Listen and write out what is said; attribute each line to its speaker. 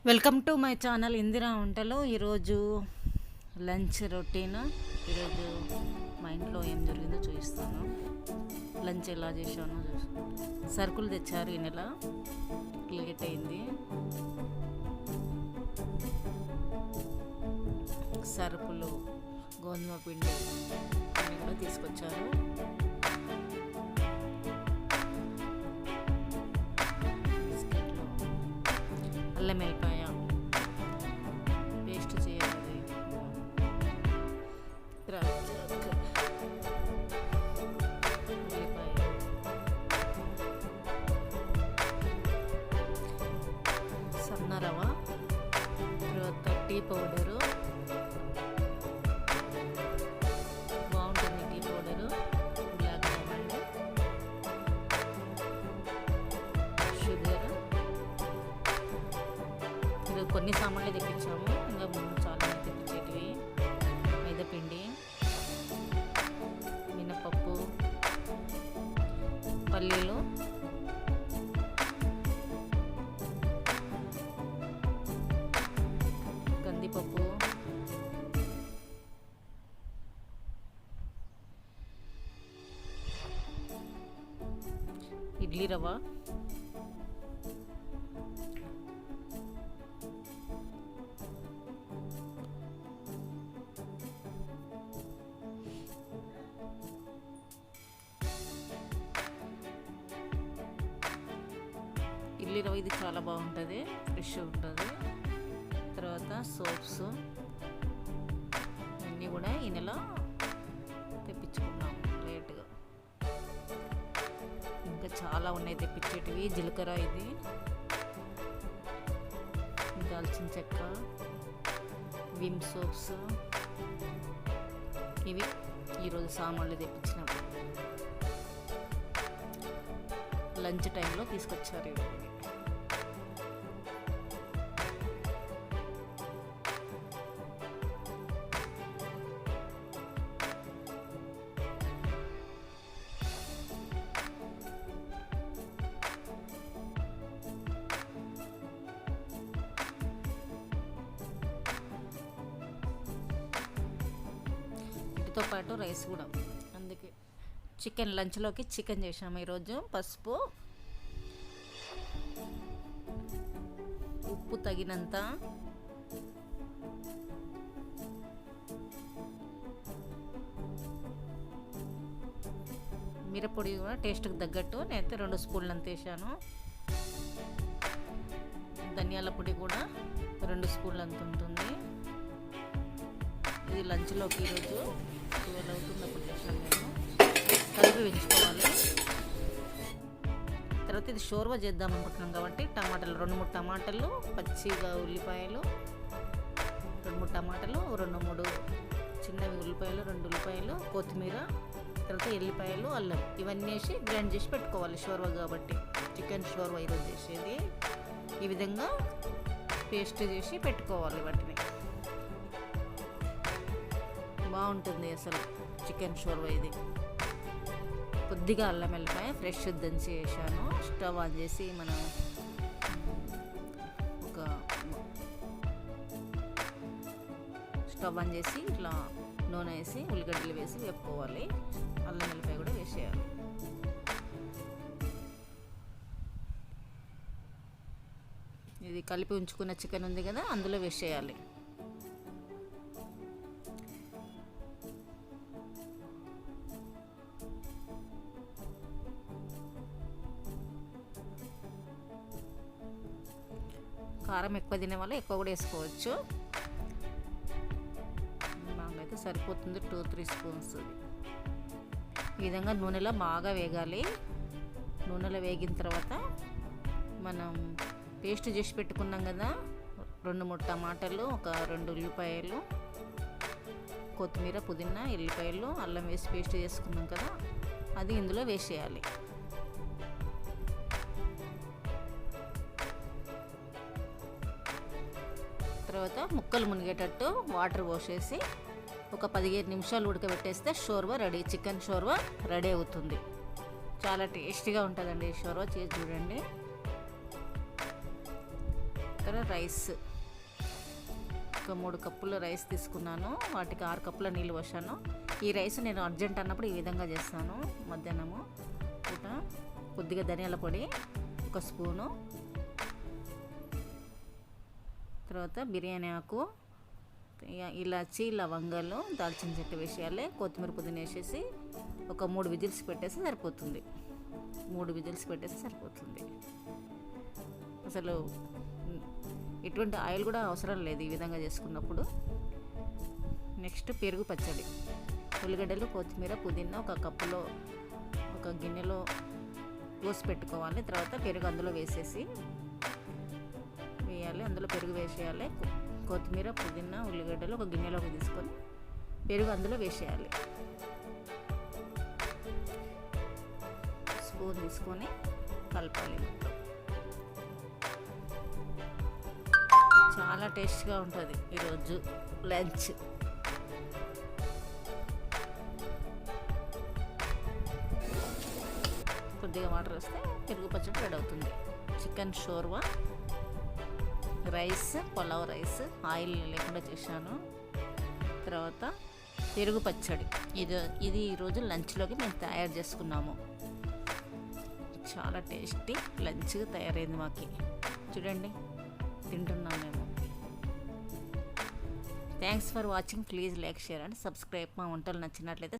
Speaker 1: Welcome to my channel Indira వంటలో. ఈరోజు lunch routine. ఈరోజు మా ఇంట్లో ఏం జరిగిందో చూపిస్తాను. లంచ్ ఎలా చేశానో సరుకులు తెచ్చారు ఈ నెల, లేట్ అయింది. సరుకులు గోధుమ పిండి అన్నీ కూడా తీసుకొచ్చారు. అల్లం వెల్లిపాయ పేస్ట్ చేయాలి. ఉల్లిపాయ, సన్న రవ, తర్వాత టీ పౌడరు. బాగుంటుంది tea powder. Black diamond, sugar. కొన్ని సామాన్లు తెప్పించాము, ఇంకా ముందు చాలా తెప్పించేటివి. మైదాపిండి, మినపప్పు, పల్లీలు, కందిపప్పు, ఇడ్లీ రవ్వ, ఇడ్లీ రవ్వ ఇది చాలా బాగుంటుంది, ఫ్రెష్ ఉంటుంది. తర్వాత సోప్స్ ఇవన్నీ కూడా ఈ నెల తెప్పించుకున్నాం లేట్గా. ఇంకా చాలా ఉన్నాయి తెప్పించేటివి. జీలకర్ర, ఇది దాల్చిన చెక్క, విమ్ సోప్స్. ఇవి ఈరోజు సామాన్లు తెప్పించినప్పుడు లంచ్ టైంలో తీసుకొచ్చారు. ఇవి వీటితో పాటు రైస్ కూడా. అందుకే చికెన్ లంచ్లోకి చికెన్ చేసాము ఈరోజు. పసుపు, ఉప్పు తగినంత, మిరప్పొడి కూడా టేస్ట్కి తగ్గట్టు నేనైతే 2 స్పూన్లు అంత వేసాను. ధనియాల పొడి కూడా 2 స్పూన్లు అంత ఉంటుంది. ఇది లంచ్లోకి ఈరోజు 12 అవుతున్నప్పుడు చేసాను నేను. కలిపి పెంచుకోవాలి. తర్వాత ఇది షోర్వా చేద్దాం అనుకుంటున్నాం కాబట్టి టమాటాలు 2-3 టమాటాలు, పచ్చిగా ఉల్లిపాయలు 2-3 టమాటాలు, 2-3 చిన్నవి ఉల్లిపాయలు, 2 ఉల్లిపాయలు, కొత్తిమీర, తర్వాత ఎల్లిపాయలు, అల్లం ఇవన్నీ వేసి గ్రైండ్ చేసి పెట్టుకోవాలి. షోర్వా కాబట్టి, చికెన్ షోర్వా ఈరోజు చేసేది. ఈ విధంగా పేస్ట్ చేసి పెట్టుకోవాలి. వాటిని బాగుంటుంది అసలు చికెన్ షోర్వా ఇది. కొద్దిగా అల్లం వెల్లిపాయ ఫ్రెష్ దంచి వేసాను. స్టవ్ ఆన్ చేసి మనం ఇట్లా నూనె వేసి ఉల్లిగడ్డలు వేసి వేపుకోవాలి. అల్లం వెల్లిపాయ కూడా వేసేయాలి. ఇది కలిపి ఉంచుకున్న చికెన్ ఉంది కదా, అందులో వేసేయాలి. కారం ఎక్కువ తినే వాళ్ళు ఎక్కువ కూడా వేసుకోవచ్చు. నాకైతే సరిపోతుంది 2-3 స్పూన్స్. ఈ విధంగా నూనెలో బాగా వేగాలి. నూనెలో వేగిన తర్వాత మనం పేస్ట్ చేసి పెట్టుకున్నాం కదా, 2-3 టమాటాలు, ఒక 2 ఉల్లిపాయలు, కొత్తిమీర, పుదీనా, ఎల్లిపాయలు, అల్లం వేసి పేస్ట్ చేసుకున్నాం కదా, అది ఇందులో వేసేయాలి. తర్వాత ముక్కలు మునిగేటట్టు వాటర్ పోసేసి ఒక 15 నిమిషాలు ఉడకబెట్టేస్తే shorba ready. Chicken shorba ready అవుతుంది. చాలా టేస్టీగా ఉంటుందండి. షోర్వా చేసి చూడండి. తర్వాత రైస్ ఒక 3 కప్పుల రైస్ తీసుకున్నాను, వాటికి 6 కప్పుల నీళ్ళు పోసాను. ఈ రైస్ నేను అర్జెంట్ అన్నప్పుడు ఈ విధంగా చేస్తాను. మధ్యాహ్నము పూట కొద్దిగా ధనియాల పొడి 1 స్పూను, తర్వాత బిర్యానీ ఆకు, ఇలాచి, లవంగాలు, దాల్చిన చెట్టు వేసేయాలి. కొత్తిమీర పుదీనా వేసేసి ఒక 3 విజిల్స్ పెట్టేసి సరిపోతుంది. 3 విజిల్స్ పెట్టేసి సరిపోతుంది. అసలు ఎటువంటి ఆయిల్ కూడా అవసరం లేదు ఈ విధంగా చేసుకున్నప్పుడు. నెక్స్ట్ పెరుగు పచ్చడి, ఉల్లిగడ్డలు, కొత్తిమీర, పుదీనా ఒక కప్పులో ఒక గిన్నెలో పోసి పెట్టుకోవాలి. తర్వాత పెరుగు అందులో వేసేయాలి. అందులో పెరుగు వేసేయాలి. కొత్తిమీర, పుదీనా, ఉల్లిగడ్డలు ఒక గిన్నెలోకి తీసుకొని పెరుగు అందులో వేసేయాలి. స్పూన్ తీసుకొని కలపాలి. చాలా టేస్ట్గా ఉంటుంది ఈరోజు లంచ్. కొద్దిగా వాటర్ వేస్తే పెరుగు పచ్చడి రెడీ అవుతుంది. Chicken shorba, rice, pulao rice oil లేకుండా చేశాను. తర్వాత పెరుగు పచ్చడి, ఇది ఈరోజు లంచ్లోకి మేము తయారు చేసుకున్నాము. చాలా టేస్టీ లంచ్ తయారైంది మాకి. చూడండి, తింటున్నాం మేము. Thanks for watching. Please like, share and subscribe. మా వంటలు నచ్చినట్లయితే